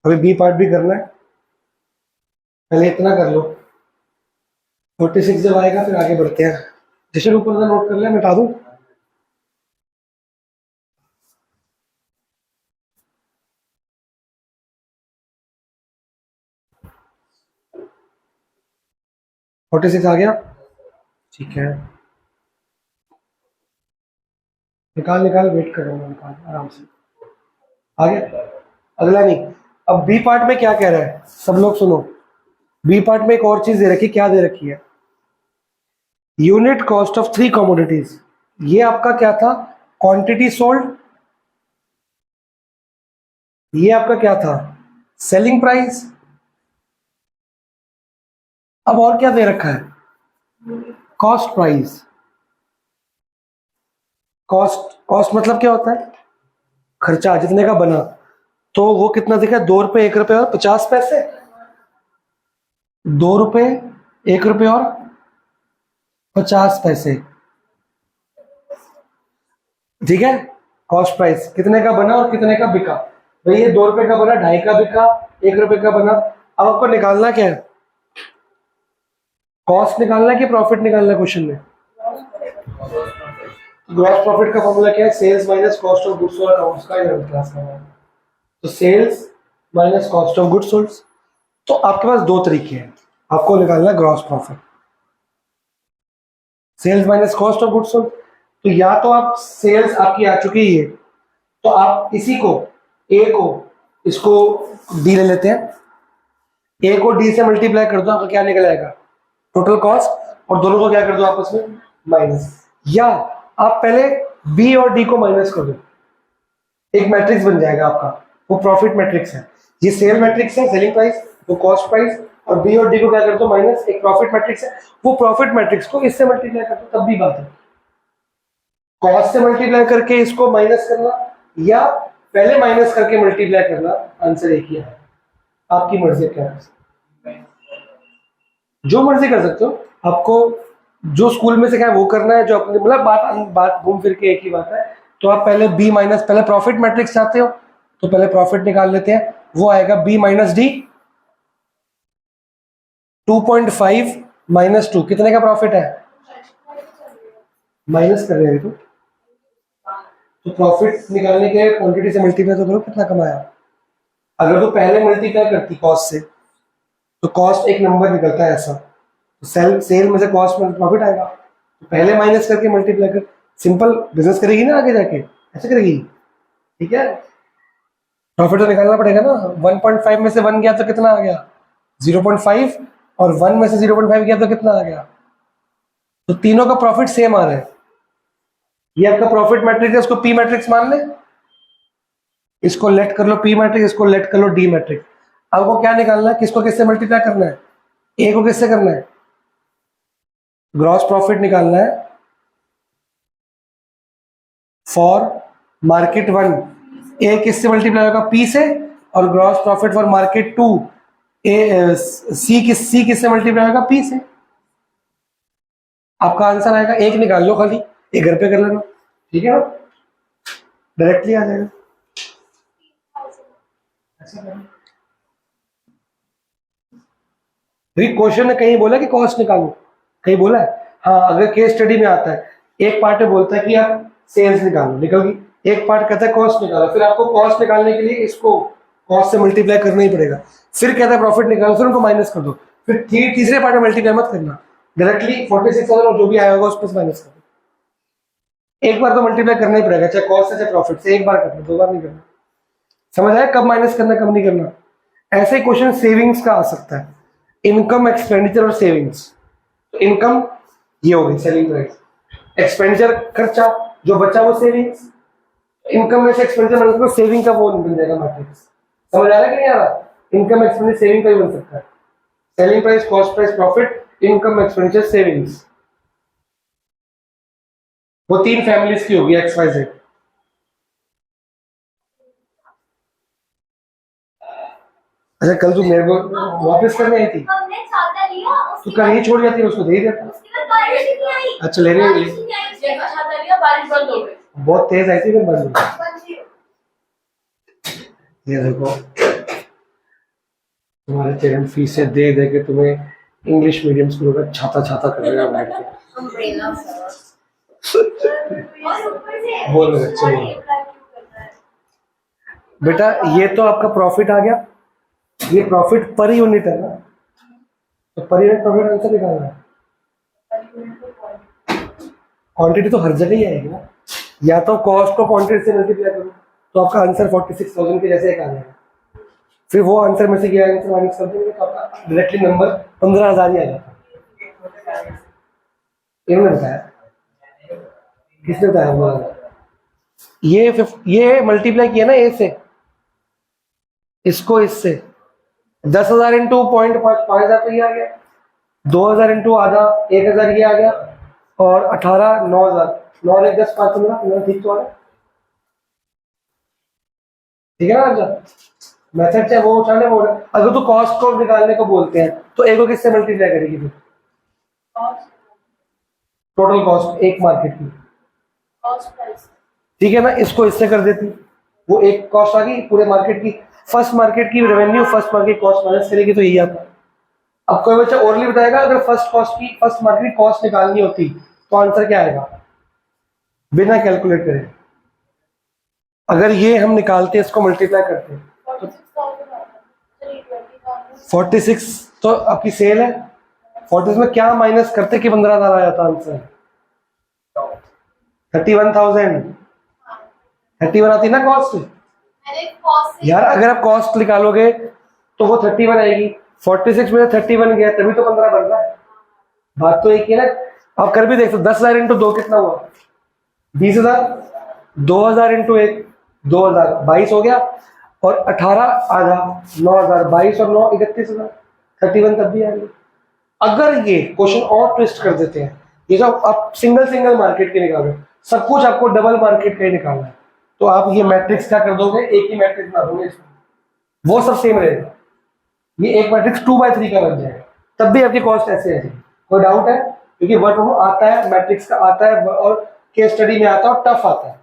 अभी बी पार्ट भी करना है, पहले इतना कर लो। 46 जब आएगा फिर आगे बढ़ते हैं। जैसे ऊपर का नोट कर लिया, मिटा दूं? फोर्टी सिक्स आ गया, ठीक है। निकाल निकाल, वेट कर रहा हूँ, निकाल आराम से। आ गया, अगला नहीं। अब बी पार्ट में क्या कह रहा है, सब लोग सुनो। बी पार्ट में एक और चीज दे रखी, क्या दे रखी है? Unit cost of 3 commodities. ये आपका क्या था? Quantity sold. ये आपका क्या था? Selling price. अब और क्या दे रखा है? Cost price. कॉस्ट, कॉस्ट मतलब क्या होता है? खर्चा, जितने का बना। तो वो कितना दिखा? 2 रुपए, 1 रुपए और 50 पैसे। 2 रुपए, 1 रुपए और 50 पैसे, ठीक है। कॉस्ट प्राइस कितने का बना और कितने का बिका। भाई ये 2 रुपए का बना, 2.5 का बिका, 1 रुपए का बना। अब आपको निकालना क्या है? कॉस्ट निकालना है कि प्रॉफिट निकालना है क्वेश्चन में? ग्रॉस प्रॉफिट का फॉर्मूला क्या है? Sales minus cost of goods sold accounts का 11th क्लास का है। तो sales minus cost of goods sold. तो आपके पास दो तरीके हैं, आपको निकालना है gross profit. Sales minus cost of goods sold. तो या तो आप सेल्स आपकी आ चुकी है, तो आप इसी को, ए को, इसको डी ले लेते हैं। ए को डी से मल्टीप्लाई कर दो, आपका क्या निकल आएगा? Total cost. और दोनों को क्या कर दो आपस में? माइनस। या आप पहले बी और डी को माइनस कर दो, एक मैट्रिक्स बन जाएगा आपका, वो प्रॉफिट मैट्रिक्स है। ये सेल मैट्रिक्स है, सेलिंग प्राइस, वो कॉस्ट प्राइस, और बी और डी को क्या कर दो? माइनस, एक प्रॉफिट मैट्रिक्स है। वो प्रॉफिट मैट्रिक्स को इससे मल्टीप्लाई कर दो, तब भी बात है। कॉस्ट से मल्टीप्लाई करके इसको माइनस करना, या पहले माइनस करके मल्टीप्लाई करना, आंसर एक ही है। आपकी मर्जी, क्या कर सकते हो, जो मर्जी कर सकते हो। आपको जो स्कूल में से क्या है वो करना है, जो अपने मतलब बात घूम फिर के एक ही बात है। तो आप पहले बी माइनस, पहले प्रॉफिट मैट्रिक्स चाहते हो तो पहले प्रॉफिट निकाल लेते हैं। वो आएगा बी माइनस डी, 2.5 माइनस 2, कितने का प्रॉफिट है? माइनस कर रहे हैं तो प्रॉफिट निकालने के क्वांटिटी से मल्टीप्लाई तो करो, कितना कमाया। अगर तो पहले मल्टीप्लाई करती कॉस्ट से, तो कॉस्ट एक नंबर निकलता है ऐसा, तो सेल में से कॉस्ट में प्रॉफिट आएगा। तो पहले माइनस करके मल्टीप्लाई कर, सिंपल बिजनेस करेगी ना आगे जाके, ऐसे करेगी, ठीक है। प्रॉफिट तो निकालना पड़ेगा ना। 1.5 में से 1 गया तो कितना आ गया? 0.5, और 1 में से 0.5 गया तो कितना आ गया? तो तीनों का प्रॉफिट सेम आ रहा है। ये आपका प्रॉफिट मैट्रिक्स है, इसको पी मैट्रिक्स मान ले, इसको लेट कर लो पी मैट्रिक्स, इसको लेट कर लो डी मैट्रिक्स। आपको क्या निकालना है, किसको किससे मल्टीप्लाई करना है, ए को किससे करना है, ग्रॉस प्रॉफिट निकालना है फॉर मार्केट 1, ए किससे मल्टीप्लाई होगा, पी से, और ग्रॉस प्रॉफिट फॉर मार्केट 2 ए सी किससे मल्टीप्लाई होगा, पी से। आपका आंसर आएगा, एक निकाल लो खाली, एक घर पे कर लेना, ठीक है ना, डायरेक्टली आ जाएगा। क्वेश्चन ने कहीं बोला कि कॉस्ट निकालो, कहीं बोला है? हाँ, अगर केस स्टडी में आता है, एक पार्ट में बोलता है कि आप सेल्स निकालो, निकल गई, एक पार्ट कहता है कॉस्ट निकालो, फिर आपको कॉस्ट निकालने के लिए इसको कॉस्ट से मल्टीप्लाई करना ही पड़ेगा, फिर कहता है प्रॉफिट निकालो, फिर उनको माइनस कर दो, फिर तीसरे पार्ट में मल्टीप्लाई मत करना, डायरेक्टली 46,000 और जो भी आया होगा उसको माइनस कर दो। एक बार तो मल्टीप्लाई करना ही पड़ेगा, चाहे कॉस्ट से चाहे प्रॉफिट से, एक बार करना, दो बार नहीं करना। समझ आया कब माइनस करना कब नहीं करना? ऐसे ही क्वेश्चन सेविंग्स का आ सकता है, इनकम, एक्सपेंडिचर और सेविंग्स। तो इनकम ये हो गई सेलिंग प्राइस, एक्सपेंडिचर खर्चा, जो बचा वो सेविंग्स, इनकम में से एक्सपेंडिचर मतलब सेविंग का वो मिल जाएगा मैट्रिक्स। समझ आ रहा है कि नहीं आ रहा? इनकम एक्सपेंडिचर सेविंग का ही बन सकता है, selling price, cost price, profit, income, expenditure, savings. वो 3 फैमिलीज की होगी एक्स वाई जेड। अच्छा, कल तू मेरे को वापस करने आई थी, हमने छाता लिया, तू कहीं छोड़ जाती है, उसको दे ही देता। उसके बाद बारिश ही नहीं आई। अच्छा, ले रही है, बारिश नहीं आई, उसके बाद छाता लिया, बारिश बंद हो गई। बहुत तेज आई थी, फिर बंद हो गई। बंद ही हो। ये देखो, तुम्हारे पेरेंट फीस से दे दे के तुम्हें इंग्लिश मीडियम स्कूल का छाता छाता कर रहे हैं बैठ के। Umbrella sir. और ऊपर से बोलो बच्चे, बोलो। ये अप्लाई क्यों कर रहा है? बेटा ये तो आपका प्रॉफिट आ गया, ये प्रॉफिट पर यूनिट है ना, तो पर यूनिट प्रॉफिट आंसर निकालना है। क्वांटिटी तो हर जगह ही आएगी ना, या तो कॉस्ट को क्वांटिटी से मल्टीप्लाई करो तो आपका आंसर 46,000 के जैसे एक आ जाएगा, फिर वो आंसर में से ये आंसर माइनस कर देंगे तो आपका डायरेक्टली नंबर 15,000 ही आ जाता। इन्होंने बताया, किसने बताया? बोला ये मल्टीप्लाई किया ना ए से, इसको इससे 10,000 इंटू 0.5 तो ये आ गया, 2,000 इंटू आधा 1,000 ये आ गया, और 18 9,000, 9 1 10 5 15, ठीक तो आ गया, ठीक है ना आंसर? मेथड चाहे वो उठाने वो, अगर तो कॉस्ट को निकालने को बोलते हैं तो एक को किससे मल्टीप्लाई करेगी फिर? टोटल कॉस्ट एक मार्केट की, कॉस्ट प्राइस। ठीक है ना, इसको इससे कर देती, वो एक कॉस्ट आ गई पूरे मार्केट की, फर्स्ट मार्केट की revenue first market cost minus करेगी तो यही आता। अब कोई बच्चा ओरली बताएगा, अगर फर्स्ट मार्केट की कॉस्ट निकालनी होती तो आंसर क्या आएगा, बिना कैलकुलेट करे? अगर ये हम निकालते इसको मल्टीप्लाई करते 46 तो आपकी सेल है, 46 में क्या माइनस करते कि 15,000 आ जाता आंसर? 31,000, 31 आती ना कॉस्ट मैंने कॉस्ट यार। अगर आप कॉस्ट निकालोगे तो वो 31 आएगी, 46 में 31 गया तभी तो 15 बन रहा है। बात तो एक ही है ना, आप कर भी देख सकते, 10,000 इंटू 2 कितना हुआ? 20,000, 2,000 इंटू 1 2,000, 22 हो गया, और 18 आधा 9,000, 22 और 9 31,000, 31 तब भी आ गई। अगर ये क्वेश्चन और ट्विस्ट कर देते हैं, ये जो आप सिंगल मार्केट के निकाल रहे हो, सब कुछ आपको डबल मार्केट का ही निकालना है, तो आप ये मैट्रिक्स क्या कर दोगे, एक ही मैट्रिक्स बना दोगे, वो सब सेम रहेगा, ये एक मैट्रिक्स 2/3 का बन जाएगा, तब भी आपकी कॉस्ट ऐसे आएगी। कोई डाउट है? क्योंकि वर्ड आता है, मैट्रिक्स का आता है, और केस स्टडी में आता है और टफ आता है,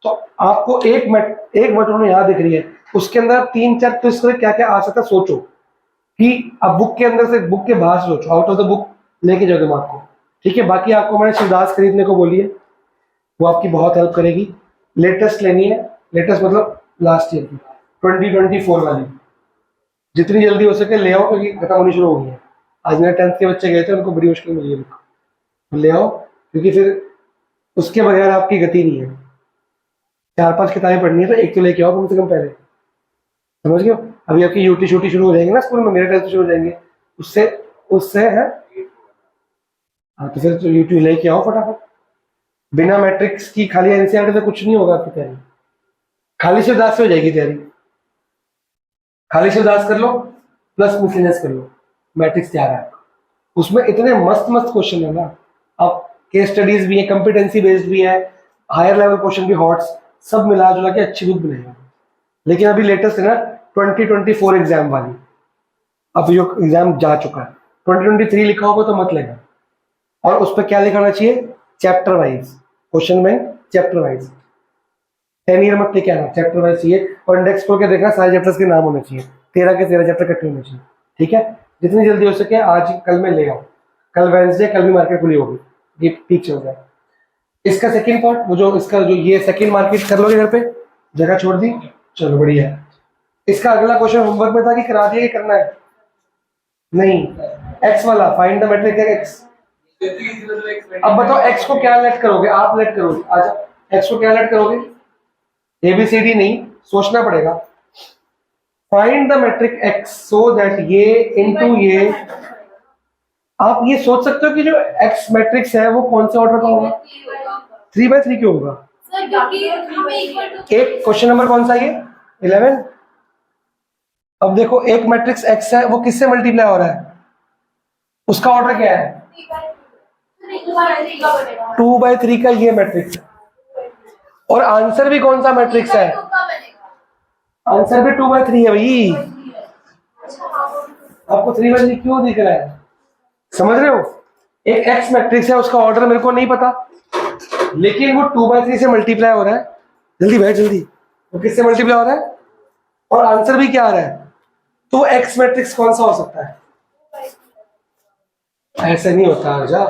तो आपको एक वर्ड यहाँ दिख रही है, उसके अंदर 3-4 ट्विस्ट करके क्या क्या आ सकता है सोचो, कि अब बुक के अंदर से, बुक के बाहर सोचो, आउट ऑफ द बुक लेके जाओ दिमाग को, ठीक है? बाकी आपको मैंने शिवदास खरीदने को बोली है, वो आपकी बहुत हेल्प करेगी। लेटेस्ट लेनी है, लेटेस्ट मतलब लास्ट ईयर की 2024 वाली, जितनी जल्दी हो सके ले आओ, क्योंकि खत्म होनी शुरू हो गई है। आज मेरे 10th के बच्चे गए थे, उनको बड़ी मुश्किल मिली है बुक, ले आओ, क्योंकि फिर उसके बगैर आपकी गति नहीं है। 4-5 किताबें पढ़नी है तो एक तो लेके आओ कम से कम पहले, समझ गए? अभी आपकी यूटी शूटी शुरू हो जाएंगे ना स्कूल में, मेरे टेस्ट शुरू हो जाएंगे, उससे है। हाँ, तो फिर यूटी लेके आओ फटाफट, बिना मैट्रिक्स की खाली एनसीईआरटी से कुछ नहीं होगा आपकी तैयारी, खाली शिवदास से हो जाएगी तैयारी। खाली शिवदास कर लो प्लस मिसलेनियस कर लो, मैट्रिक्स तैयार है। उसमें इतने मस्त मस्त क्वेश्चन है ना, अब केस स्टडीज भी है, कॉम्पिटेंसी बेस्ड भी है, हायर लेवल क्वेश्चन भी, हॉट्स, सब मिला जुला के अच्छी बुक बनेगा। लेकिन अभी लेटेस्ट है ना 2024 एग्जाम वाली, अब जो एग्जाम जा चुका है 2023 लिखा होगा तो मत लेना। और उस पर क्या लिखाना चाहिए, चैप्टर वाइज क्वेश्चन में, चैप्टर वाइज 10 ईयर मत लेके आना, चैप्टर वाइज चाहिए। और इंडेक्स खोल के देखना, सारे चैप्टर्स के नाम होने चाहिए, 13 के 13 चैप्टर इकट्ठे होने चाहिए। ठीक है, जितनी जल्दी हो सके आज कल में ले आओ, कल वेडनेसडे, कल भी मार्केट खुली होगी, ये ठीक चल रहा है। इसका सेकंड पार्ट, वो जो इसका जो ये सेकंड मार्केट कर लोगे घर पे, जगह छोड़ दी, चलो बढ़िया है। इसका अगला क्वेश्चन होमवर्क में था कि करा दिया कि करना है, नहीं, एक्स वाला फाइंड द मैट्रिक्स एक्स। अब बताओ एक्स को क्या लेट करोगे, आप लेट करोगे, अच्छा एक्स को क्या लेट करोगे, एबीसीडी नहीं, सोचना पड़ेगा। Find the matrix so that ये इनटू ये, आप ये सोच सकते हो कि जो एक्स मैट्रिक्स है वो कौन से ऑर्डर का होगा, 3/3 क्यों होगा। सर क्योंकि हमें इक्वल टू एक क्वेश्चन नंबर कौन सा है ये 11। अब देखो एक मैट्रिक्स एक्स है, वो किससे मल्टीप्लाई हो रहा है, उसका ऑर्डर क्या है, 2/3 का ये मैट्रिक्स है। और आंसर भी कौन सा मैट्रिक्स है, आंसर भी 2/3 है भाई। आपको 3/3 क्यों दिख रहा है, समझ रहे हो, एक एक्स मैट्रिक्स है, उसका ऑर्डर मेरे को नहीं पता, लेकिन वो 2/3 से मल्टीप्लाई हो रहा है। जल्दी बैठ जल्दी, वो किससे मल्टीप्लाई हो रहा है और आंसर भी क्या आ रहा है, तो एक्स मैट्रिक्स कौन सा हो सकता है, ऐसे नहीं होता आजा।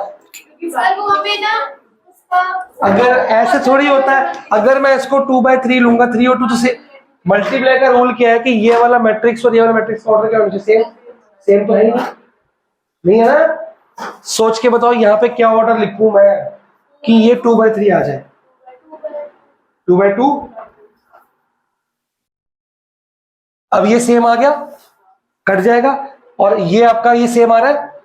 सर वहाँ पे ना उसका अगर ऐसे थोड़ी होता है, अगर मैं इसको 2/3 लूंगा, 3 और 2 तो से मल्टीप्लाई का रूल क्या है कि ये वाला मैट्रिक्स और ये वाला मैट्रिक्स का ऑर्डर क्या होना चाहिए, सेम, सेम तो है ही नहीं है ना। सोच के बताओ यहाँ पे क्या ऑर्डर लिखूं मैं कि ये 2/3 आ जाए, 2/2। अब ये सेम आ गया, कट जाएगा, और ये आपका ये सेम आ रहा है,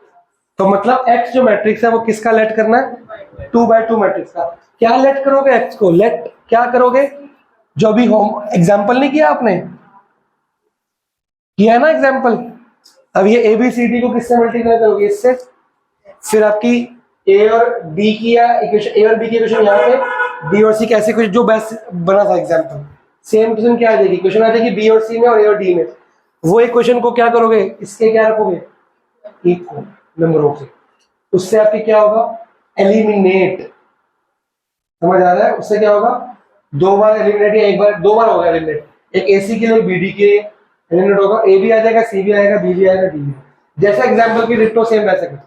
तो मतलब x जो मैट्रिक्स है वो किसका लेट करना है, 2/2 मैट्रिक्स का। क्या लेट करोगे x को, लेट क्या करोगे, जो भी होम एग्जाम्पल नहीं किया आपने, किया है ना एग्जाम्पल। अब ये ABCD को किससे मल्टीप्लाई करोगे, इससे, फिर आपकी A और B की या इक्वेशन, A और B की इक्वेशन यहाँ पे, B और C कैसे कुछ जो बेस्ट बना था एग्जाम्पल, सेम इक्वेशन क्या आ जाएगी, इक्वेशन आ जाएगी B और C में और A और D में। वो इक्वेशन को क्या करोगे, इसके क्या रखोगे, इक्वल नंबरों से, उससे आपके क्या होगा, एलिमिनेट, समझ आ रहा है, उससे क्या होगा, 2 बार एलिमिनेट या 1 बार, 2 बार होगा एलिमिनेट, एक AC के लिए BD के लिए एलिमिनेट होगा, A भी आ जाएगा, C भी आएगा, B भी आएगा, D भी, जैसा एग्जाम्पल की डिट्टो सेम वैसे कुछ।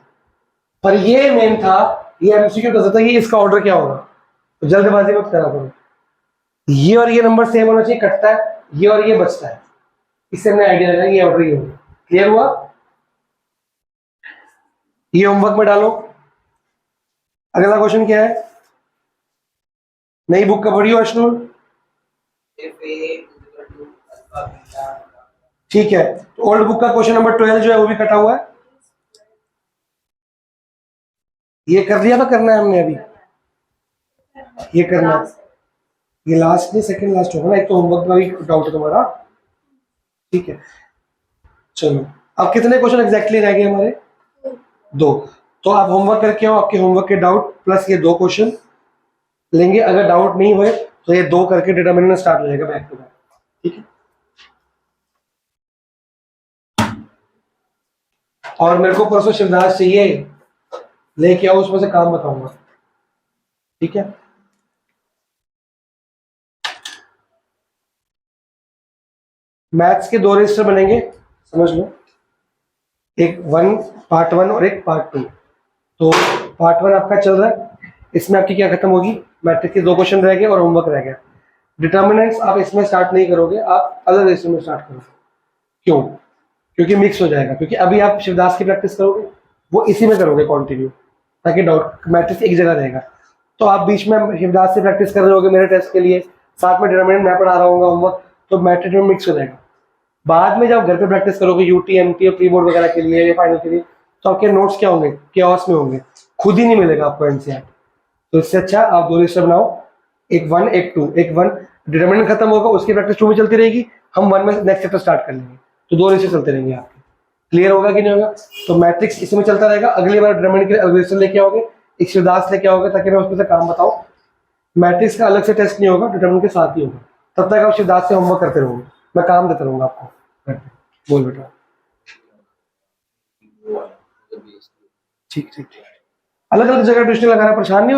पर ये मेन था, ये एमसीक्यू बता सकता है कि इसका ऑर्डर क्या होगा, तो जल्दबाजी मत करा करो, ये और ये नंबर सेम होना चाहिए, कटता है ये और ये बचता है, इससे हमें आइडिया लगा ये ऑर्डर ये होगा। क्लियर हुआ, ये होमवर्क में डालो। अगला क्वेश्चन क्या है, नई बुक का पढ़ियो अश्नुल, ठीक है, तो ओल्ड बुक का क्वेश्चन नंबर 12 जो है वो भी कटा हुआ है, ये कर लिया, तो करना है हमने अभी, ये करना है, ये लास्ट नहीं सेकंड लास्ट होगा ना, एक तो होमवर्क में भी डाउट है तुम्हारा, ठीक है। चलो अब कितने क्वेश्चन एग्जैक्टली रह गए हमारे, 2, तो आप होमवर्क करके आओ, आपके होमवर्क के डाउट प्लस ये 2 क्वेश्चन लेंगे, अगर डाउट नहीं हुए तो ये 2 करके डिटरमिनेंट स्टार्ट हो जाएगा बैक टू बैक, ठीक है। और मेरे को परसों शिवदास चाहिए, लेके आओ, उसमें से काम बताऊंगा, ठीक है। मैथ्स के 2 रजिस्टर बनेंगे, समझ लो, एक पार्ट 1 और एक पार्ट 2। तो पार्ट 1 आपका चल रहा है, इसमें आपकी क्या खत्म होगी, मैट्रिक के 2 क्वेश्चन रह गए और होमवर्क रह गया। डिटर्मिनेंट्स आप इसमें स्टार्ट नहीं करोगे, आप अलग रजिस्टर में स्टार्ट करोगे, क्यों, क्योंकि मिक्स हो जाएगा, क्योंकि अभी आप शिवदास की प्रैक्टिस करोगे, वो इसी में करोगे कंटिन्यू, ताकि डाउट मैट्रिक्स एक जगह रहेगा। तो आप बीच में शिवदास से प्रैक्टिस कर रहे होगे मेरे टेस्ट के लिए, साथ में डिटर्मिनेंट मैं पढ़ा रहा हूँ होमवर्क, तो मैट्रिक्स में मिक्स हो जाएगा। बाद में जब घर पे प्रैक्टिस करोगे UTMT और प्री बोर्ड वगैरह के लिए या फाइनल के लिए, तो आपके नोट्स क्या होंगे, केओस में होंगे, खुद ही नहीं मिलेगा आपको एनसीईआरटी। तो इससे अच्छा आप 2 रजिस्टर बनाओ, एक 1 एक 2, एक 1 डिटरमिनेंट खत्म होगा, उसकी प्रैक्टिस 2 में चलती रहेगी, हम 1 में नेक्स्ट चैप्टर स्टार्ट कर लेंगे। तो 2 रेशियो चलते रहेंगे आपके। क्लियर होगा कि नहीं होगा? तो मैट्रिक्स इसमें चलता रहेगा। अगली बार डिटरमिनेंट के लिए अल्गोरिथम लेके आओगे, एक शिवदास लेके आओगे, ताकि मैं उसमें से काम बताऊं। मैट्रिक्स का अलग से टेस्ट नहीं होगा, डिटरमिनेंट के साथ ही होगा। तब तक आप शिवदास से होमवर्क करते रहोगे, मैं काम देता रहूंगा आपको। बोल बेटा। ठीक ठीक ठीक। अलग अलग जगह ट्यूशन लगाना परेशान नहीं हो